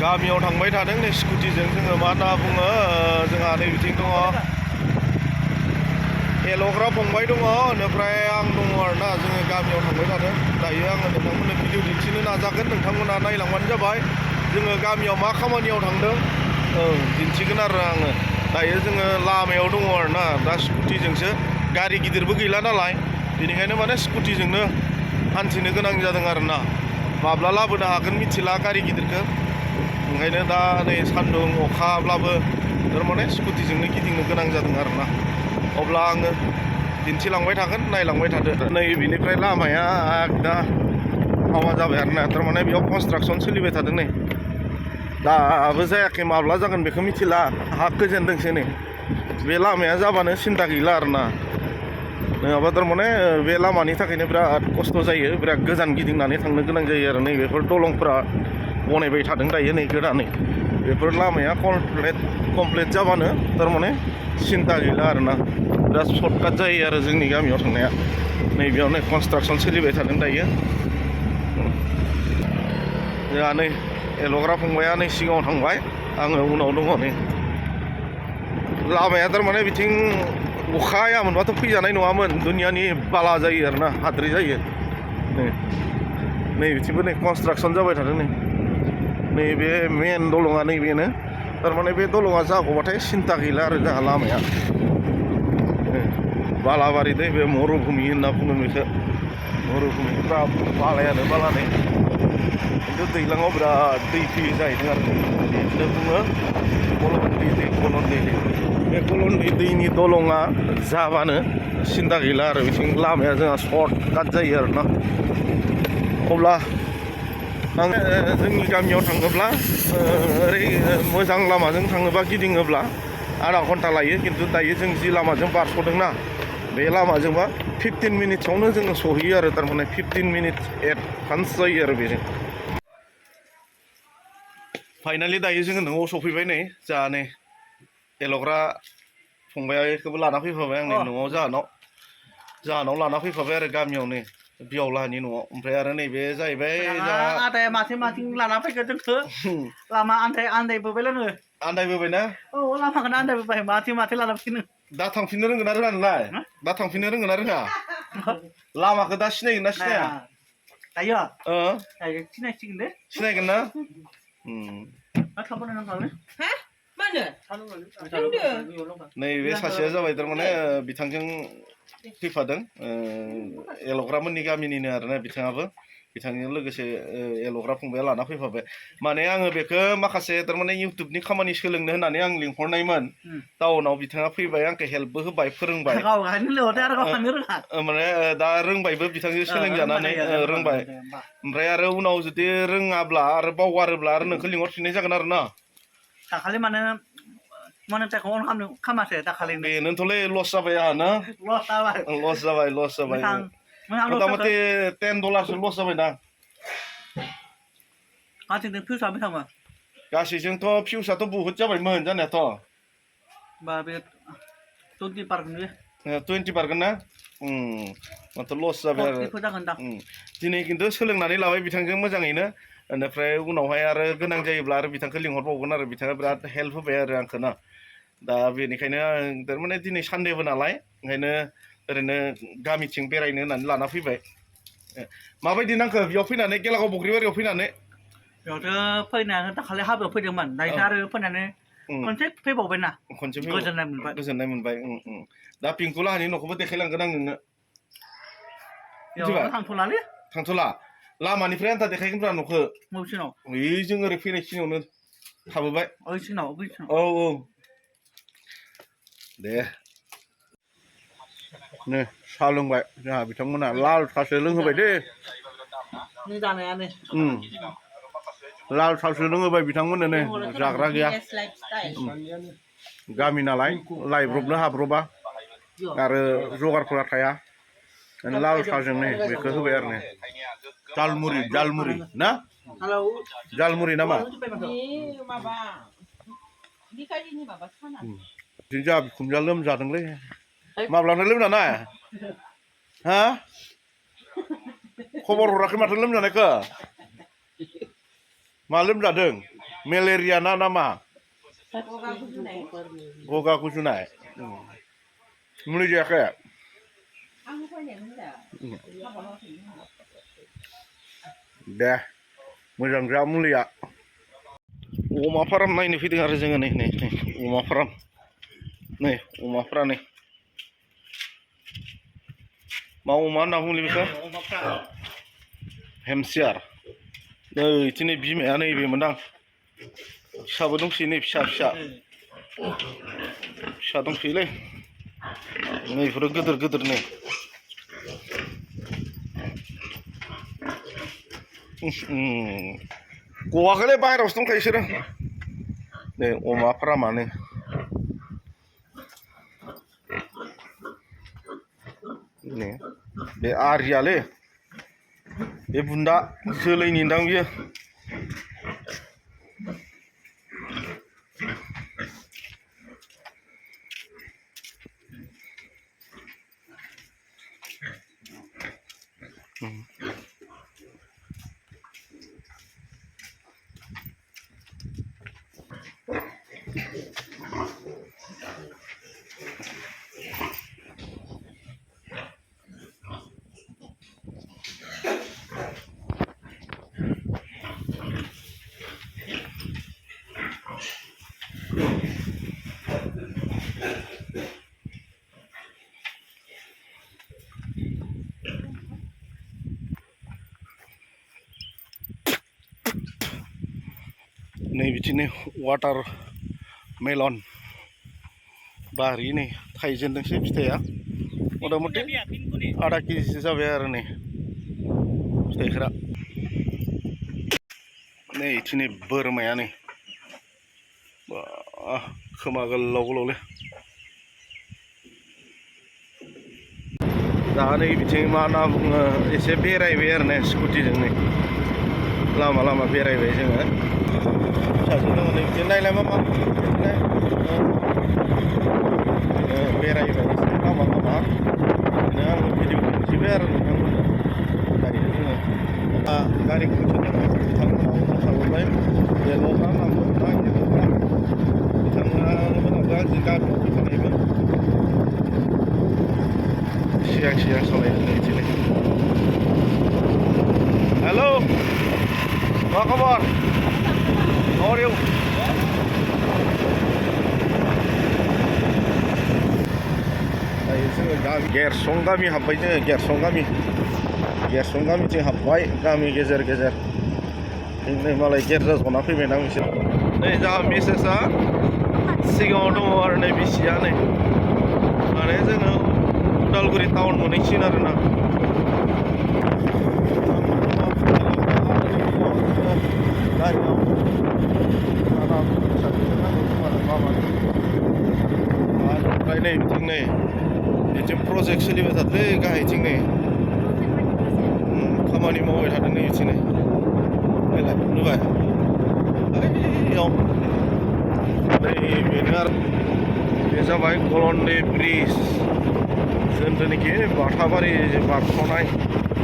गामियाव थांबाय थादों नै स्कुटिजों जोङो मा होनना बुङो जोंहा नै बिथिं दङ एल'ग्रा फंबाय दङ बेनिफ्राय आं दङ आरोना जोङो गामियाव थांबाय थादों दायो आङो नोंथांमोननो भिडिअ दिन्थिनो नाजागोन नोंथांमोना नायलांबानो जाबाय जोङो गामियाव मा खामानियाव थांदों दिन्थिगोन आरो आङो दायो जोङो लामायाव दङ आरोना दा स्कुटिजोंसो गारि गिदिरबो गैला नालाय बेनिखायनो माने स्कुटिजोंनो हान्थिनो गोनां जादों आरोना माब्ला लाबोनो हागोन मिथिला गारि गिदिरखौ ओंखायनो दा नै सान्दुं अखाब्लाबो थारमाने स्कुटिजोंनो गिदिंनो गोनां जादों आरोना अब्ला आङो दिन्थिलांबाय थागोन नायलांबाय थादो नै बेनिफ्राय लामाया एकदम हावा जाबाय आरोना थारमाने बेयाव कनस्ट्राक्सन सोलिबाय थादों नै दाबो जायाखै माब्ला जागोन बेखौ मिथिला हा गोजेनदोंसो नै बे लामाया जाबानो सिन्था गैला आरोना नङाबा थारमाने बे लामानि थाखायनो बिराद खस्थ' जायो बिराद गोजान गिदिंनानै थांनो गोनां जायो आरो नै बेफोर दलंफोरा बनायबाय थादों दायो नै गोदानै बेफोर लामाया कमप्लिट जाबानो थारमाने सिन्था गैला आरोना बिराद सर्टकाट जायो आरो जोंनि गामियाव थांनाया नैबेयावनो कनस्ट्राक्सन सोलिबाय थादों दायो जोंहा नै एल'ग्रा फंबाया नै सिगाङाव थांबाय आङो उनाव दङ नै लामाया थारमाने बिथिं अखा हायामोनबाथ' फैजानाय नङामोन दुनियानि बाला जायो आरोना हाद्रि जायो नै बिथिंबो नै कनस्ट्राक्सन जाबाय थादों नैबे मेन दलङा नैबेनो थारमाने बे दलङा जागौबाथाय सिन्था गैला आरो जोंहा लामाया बालाबारि दै बे मरुभुमि होनना बुङो बेखौ मरुभुमिफ्रा बालायानो बालानै खिन्थु दैज्लाङाव बिराद दै फैयो जाहैदों आरो बेखौनो बुङो कलनदि दै बे कलनदि दैनि दलङा जाबानो सिन्था गैला आरो बिथिं लामाया जोंहा सर्टकाट जायो आरोना अब्ला आं जोंनि गामियाव थाङोब्ला ओरै मोजां लामाजों थाङोबा गिदिङोब्ला आधा घन्टा लायो खिन्थु दायो जों जि लामाजों बारस'दोंना बे लामाजोंबा 15 मिनिट्सआवनो जोङो सहैयो आरो थारमाने 15 मिनिट्स एडभान्स जायो आरो बेजों फाइनालि दायो जोङो न'आव सफैबाय नै जोंहा नै एल'ग्रा फंबायखौबो लाना फैफाबाय आं नै न'आव जाहानाव लाना फैफाबाय आरो गामियाव नै बियावलाहानि न'आव ओमफ्राय आरो नैबे जाहैबाय आदाया माथिं लाना फैखो जोंखौ लामा आन्दायबोबायलाङो आन्दायबोबायना औ लामाखौनो आन्दायबोबाय माथिं लाना फैनो दा थांफिननो रोंगोन ना रोङा नोंलाय दा थांफिननो रोंगोन ना रोङा लामाखौ दा सिनायगोन ना सिनाया दायो सिनायसिगोन दे सिनायगोन ना नैबे सासेया जाबाय थारमाने बिथांजों फैफादों एल'ग्रामोननि गामिनिनो आरोना बिथाङाबो बिथांजों लोगोसे एल'ग्रा फंबाया लाना फैफाबाय माने आङो बेखौ माखासे थारमाने इउटुबनि खामानि सोलोंनो होननानै आं लिंहरनायमोन टाउनाव बिथाङा फैबाय आंखौ हेल्पबो होबाय फोरोंबाय माने दा रोंबायबो बिथांजों सोलोंजानानै रोंबाय ओमफ्राय आरो उनाव जुदि रोङाब्ला आरो बावगारोब्ला आरो नोंखौ लिंहरफिननाय जागोन आरो ना दाखालि माने मनिटाइजखौ अन खालामासै दाखालि बेनोथ'लै लस जाबाय आंहा ना लस जाबाय मथा मथि $10 लस जाबाय ना गासैजों फिउसा बेसेबां गासैजोंथ' फिउसाथ' बुहुत जाबायमोन जानायाथ' बा बे 20 बारगोन ना माथो लस जाबाय आरो दिनै खिन्थु सोलोंनानै लाबाय बिथांजों मोजाङैनो बेनिफ्राय उनावहाय आरो गोनां जायोब्ला आरो बिथांखौ लिंहरबावगोन आरो बिथाङा बिराद हेल्प होबाय आरो आंखौ ना दा बेनिखायनो आं थारमाने दिनै सानडेबो नालाय ओंखायनो ओरैनो गामिथिं बेरायनो होननानै लाना फैबाय माबायदि नांखो बेयाव फैनानै गेलागाव बग्रिबारियाव फैनानै बेयावथ' फैनानै दाखालि हाबायाव फैदोंमोन दायो आरो फैनानै खनसे फैबावबायना खनसे गोजोननाय मोनबाय दा पिंकु लाहानि न'खौबो देखायलांगोन आं नोंनो थांथ'ला लामानिफ्राय आन्था देखायगोनब्रा न'खौ जों ओरै फैनाय सिगाङावनो थाबोबाय औ दे नै साहा लोंबाय जोंहा बिथांमोना लाल साहासो लोंहोबाय दे लाल साहासो लोंहोबाय बिथांमोननो नै जाग्रा गैया गामि नालाय लायब्रबनो हाब्रबा आरो जगारफोरा थाया लाल साहाजों नै बेखौ होबाय आरो नै जालमुरि ना जालमुरि नामा जोंहा बिखुनजोआ लोमजादोंलै माब्लानो लोमजानाय हा खबर हराखै माथो लोमजानायखौ मा लोमजादों मेलेरिया ना मा गगा गुजुनाय मुलि जायाखै दे मोजां जा मुलिया अमा फार्म नायनो फैदों आरो जोङो नै अमा फार्म नै अमाफ्रा नै मा अमा होनना बुङो बेखौ हेमसियार नै इदिनो बिमाया नैबे मोनदां फिसाबो दंसै नै फिसा दंसैलै नै इफोरो गिदिर नै गवाखैलै बाहेरायावसो दंखायो बिसोरो नै अमा फार्मानो नै बे आरियालै बे बुन्दा जोलैनि दां बियो नै बिदिनो वाटार मेलन बारि नै थाइजेनदोंसै फिथाइया मथा मथि आधा केजिसो जाबाय आरो नै फिथाइफोरा नै इथिनै बोरमाया नै खोमा गोलावलै दा नै बिथिं मा होनना बुङो एसे बेरायबाय आरो ना स्कुटिजों नै लामा बेरायबाय जोङो फिसाजो दङ नै बिदिनो नायलाय मा बेरायबाय एसे लामा बिदिनो आङो भिडिअ दिन्थिबाय आरो नोंथांमोननो दायो जोङो गारिखौ बिथांमोना थाबोबाय येल'खा नांगौ ना येल'खा बिथांमोना गाज्रि गामियाव फैखानायमोन सिगां सालायदों बिदिनो हेलौ मा खबर How are you? दायो जोङो गेरसं गामि हाबबाय जोङो गेरसं गामिथिं हाबबाय गामि गेजेर नै मालाय गेरजा जना फैबायना बिसोर नै जोंहा मेसेजआ सिगाङाव दङ आरो नै बिसिया नै माने जोङो उदालगुरि टाउन मोनहैसिगोन आरोना ओमफ्राय नै बिथिं नै बिथिं प्रजेक्ट सोलिबाय थादोंलै गाहायथिं नै खामानि मावबाय थादों नै बिथिं नै नुबाय नै बेनो आरो बे जाबाय गलन्दै ब्रिज जोंनिखि बाथाबारि बारस'नाय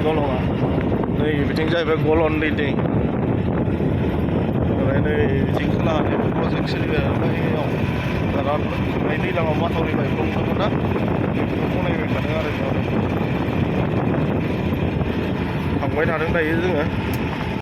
दलङा नै बिथिं जाहैबाय गलन्दै दै ओमफ्राय नै बिथिं खोलाहा प्रजेक्ट सोलिबाय ओमफ्राय दाना थांनाय दैज्लाङाव माथावरि बायफ्लंदोंमोन ना बेफोरखौ नायबाय थादों आरो बेयाव थांबाय थादों दायो जोङो